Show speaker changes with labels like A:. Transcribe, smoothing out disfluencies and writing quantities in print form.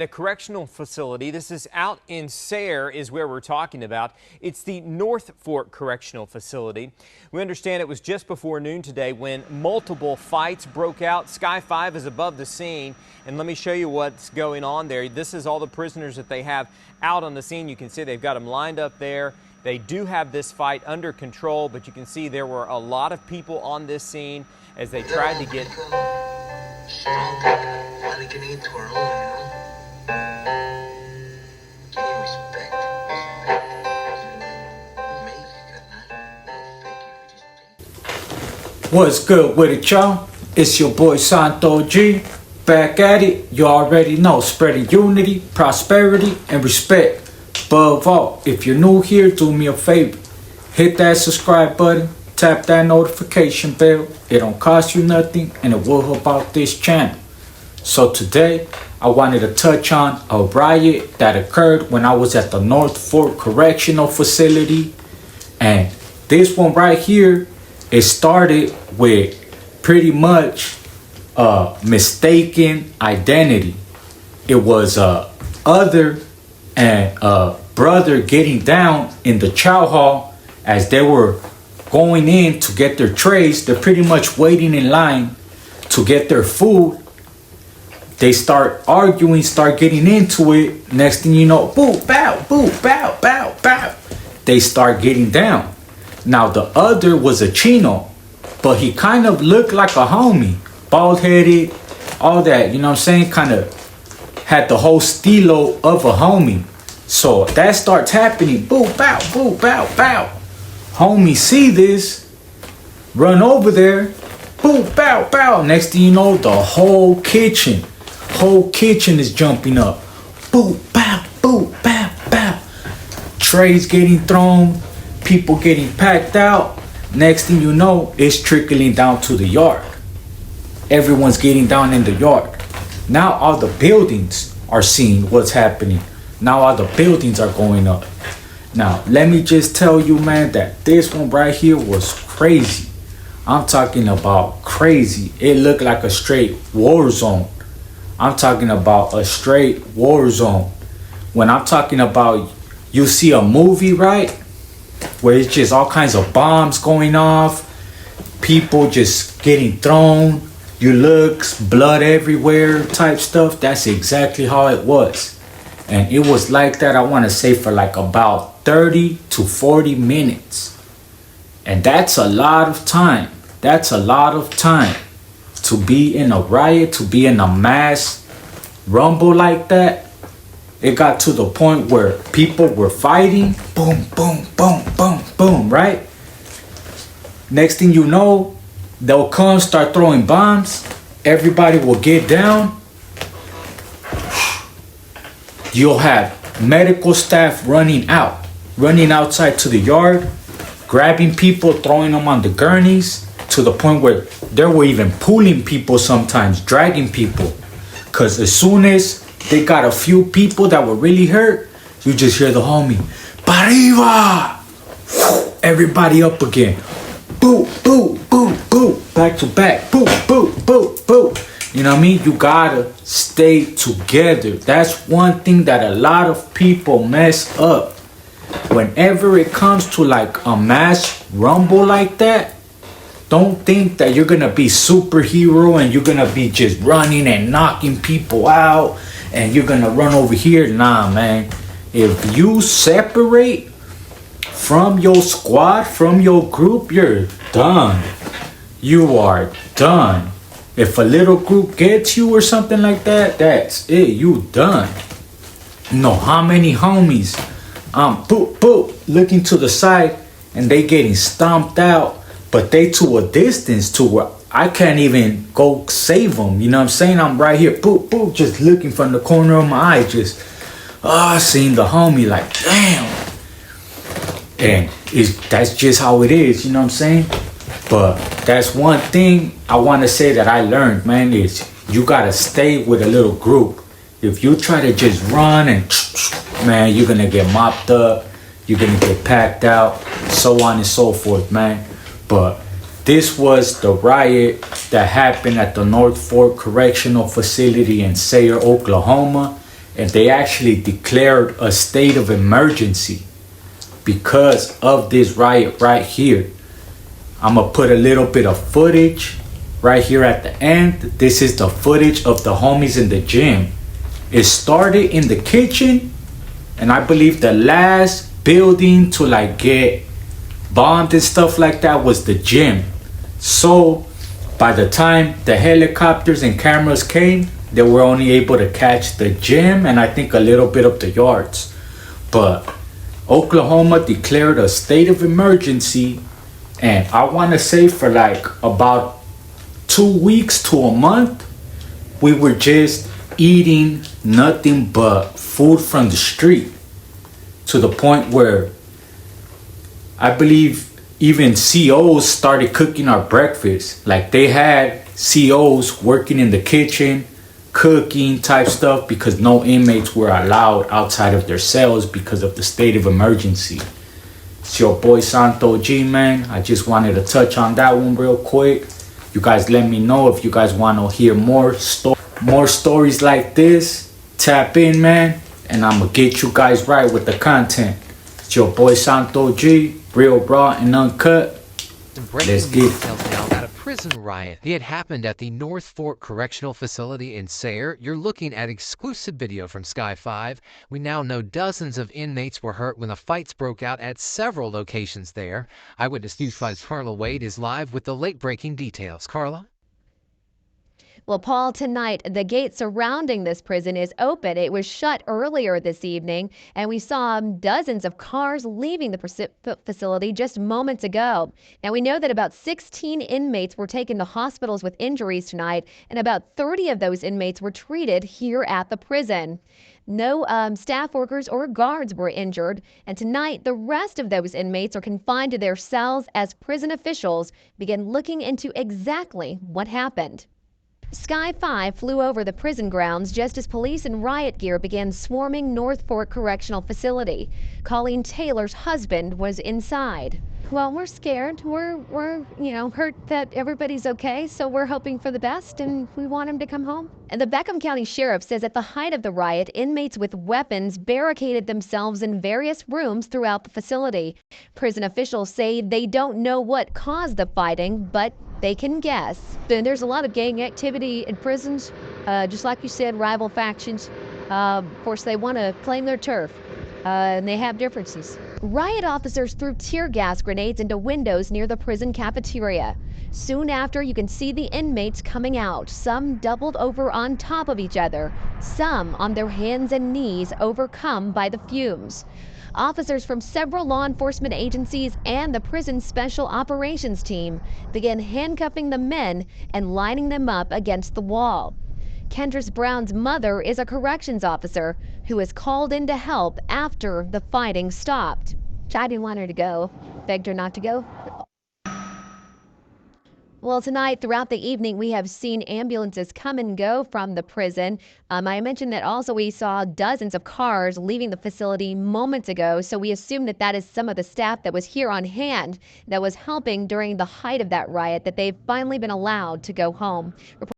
A: The correctional facility, this is out in Sayre, is where we're talking about. It's the North Fork Correctional Facility. We understand it was just before noon today when multiple fights broke out. Sky 5 is above the scene, and let me show you what's going on there. This is all the prisoners that they have out on the scene. You can see they've got them lined up there. They do have this fight under control, but you can see there were a lot of people on this scene as they tried to get...
B: What's good with it, y'all? It's your boy Santo G. Back at it. You already know, spreading unity, prosperity, and respect. Above all, if you're new here, do me a favor. Hit that subscribe button, tap that notification bell. It don't cost you nothing, and it will help out this channel. So today, I wanted to touch on a riot that occurred when I was at the North Fork Correctional Facility. And this one right here, it started with pretty much mistaken identity. It was other and brother getting down in the chow hall as they were going in to get their trays. They're pretty much waiting in line to get their food. They start arguing, start getting into it. Next thing you know, boo, bow, bow, bow. They start getting down. Now the other was a chino, but he kind of looked like a homie. Bald-headed, all that, you know what I'm saying? Kind of had the whole stilo of a homie. So that starts happening. Boo, bow, bow. Homie see this, run over there. Boo, bow. Next thing you know, the whole kitchen is jumping up. Boo, bow. Trays getting thrown. People getting packed out. Next thing you know, it's trickling down to the yard. Everyone's getting down in the yard. Now all the buildings are seeing what's happening. Now all the buildings are going up. Now let me just tell you, man, that this one right here was crazy. I'm talking about crazy. It looked like a straight war zone. I'm talking about a straight war zone. When I'm talking about, you see a movie, right? Where it's just all kinds of bombs going off, people just getting thrown, you look, blood everywhere type stuff. That's exactly how it was. And it was like that, I want to say, for like about 30 to 40 minutes. And that's a lot of time. That's a lot of time to be in a riot, to be in a mass rumble like that. It got to the point where people were fighting. Boom, right? Next thing you know, they'll come, start throwing bombs. Everybody will get down. You'll have medical staff running outside to the yard, grabbing people, throwing them on the gurneys, to the point where they were even pulling people sometimes, dragging people. Because as soon as they got a few people that were really hurt, you just hear the homie, "Pariva!" Everybody up again. Boo. Back to back. Boo. You know what I mean? You gotta stay together. That's one thing that a lot of people mess up. Whenever it comes to like a mass rumble like that, don't think that you're gonna be superhero and you're gonna be just running and knocking people out and you're gonna run over here. Nah, man. If you separate from your squad, from your group, you're done. You are done. If a little group gets you or something like that, that's it. You done. You know how many homies looking to the side and they getting stomped out, but they to a distance to where I can't even go save them. You know what I'm saying? I'm right here, just looking from the corner of my eye, just seeing the homie like, damn. And that's just how it is, you know what I'm saying? But that's one thing I want to say that I learned, man, is you got to stay with a little group. If you try to just run and, man, you're going to get mopped up. You're going to get packed out, so on and so forth, man. But this was the riot that happened at the North Fork Correctional Facility in Sayre, Oklahoma. and they actually declared a state of emergency because of this riot right here. I'm gonna put a little bit of footage right here at the end. This is the footage of the homies in the gym. It started in the kitchen, and I believe the last building to like get bombed and stuff like that was the gym. So by the time the helicopters and cameras came, they were only able to catch the gym and I think a little bit of the yards. But Oklahoma declared a state of emergency, and I want to say for like about 2 weeks to a month, we were just eating nothing but food from the street, to the point where I believe even COs started cooking our breakfast. Like they had COs working in the kitchen, cooking type stuff, because no inmates were allowed outside of their cells because of the state of emergency. It's your boy Santo G, man. I just wanted to touch on that one real quick. You guys let me know if you guys want to hear more stories like this. Tap in, man, and I'm gonna get you guys right with the content. It's your boy Santo G, real raw and uncut. Let's get it.
C: Details now about a prison riot. It had happened at the North Fork Correctional Facility in Sayre. You're looking at exclusive video from Sky 5. We now know dozens of inmates were hurt when the fights broke out at several locations there. Eyewitness News 5's Carla Wade is live with the late-breaking details. Carla?
D: Well, Paul, tonight, the gate surrounding this prison is open. It was shut earlier this evening, and we saw dozens of cars leaving the facility just moments ago. Now, we know that about 16 inmates were taken to hospitals with injuries tonight, and about 30 of those inmates were treated here at the prison. No staff workers or guards were injured, and tonight the rest of those inmates are confined to their cells as prison officials begin looking into exactly what happened. Sky 5 flew over the prison grounds just as police in riot gear began swarming North Fork Correctional Facility. Colleen Taylor's husband was inside. Well, we're scared. We're hurt that everybody's okay, so we're hoping for the best and we want him to come home. And the Beckham County Sheriff says at the height of the riot, inmates with weapons barricaded themselves in various rooms throughout the facility. Prison officials say they don't know what caused the fighting, but they can guess. Then there's a lot of gang activity in prisons, just like you said, rival factions. Of course, they want to claim their turf, and they have differences. Riot officers threw tear gas grenades into windows near the prison cafeteria. Soon after, you can see the inmates coming out, some doubled over on top of each other, some on their hands and knees, overcome by the fumes. Officers from several law enforcement agencies and the prison special operations team began handcuffing the men and lining them up against the wall. Kendris Brown's mother is a corrections officer who was called in to help after the fighting stopped. I didn't want her to go, begged her not to go. Well, tonight, throughout the evening, we have seen ambulances come and go from the prison. I mentioned that also we saw dozens of cars leaving the facility moments ago, so we assume that that is some of the staff that was here on hand that was helping during the height of that riot, that they've finally been allowed to go home.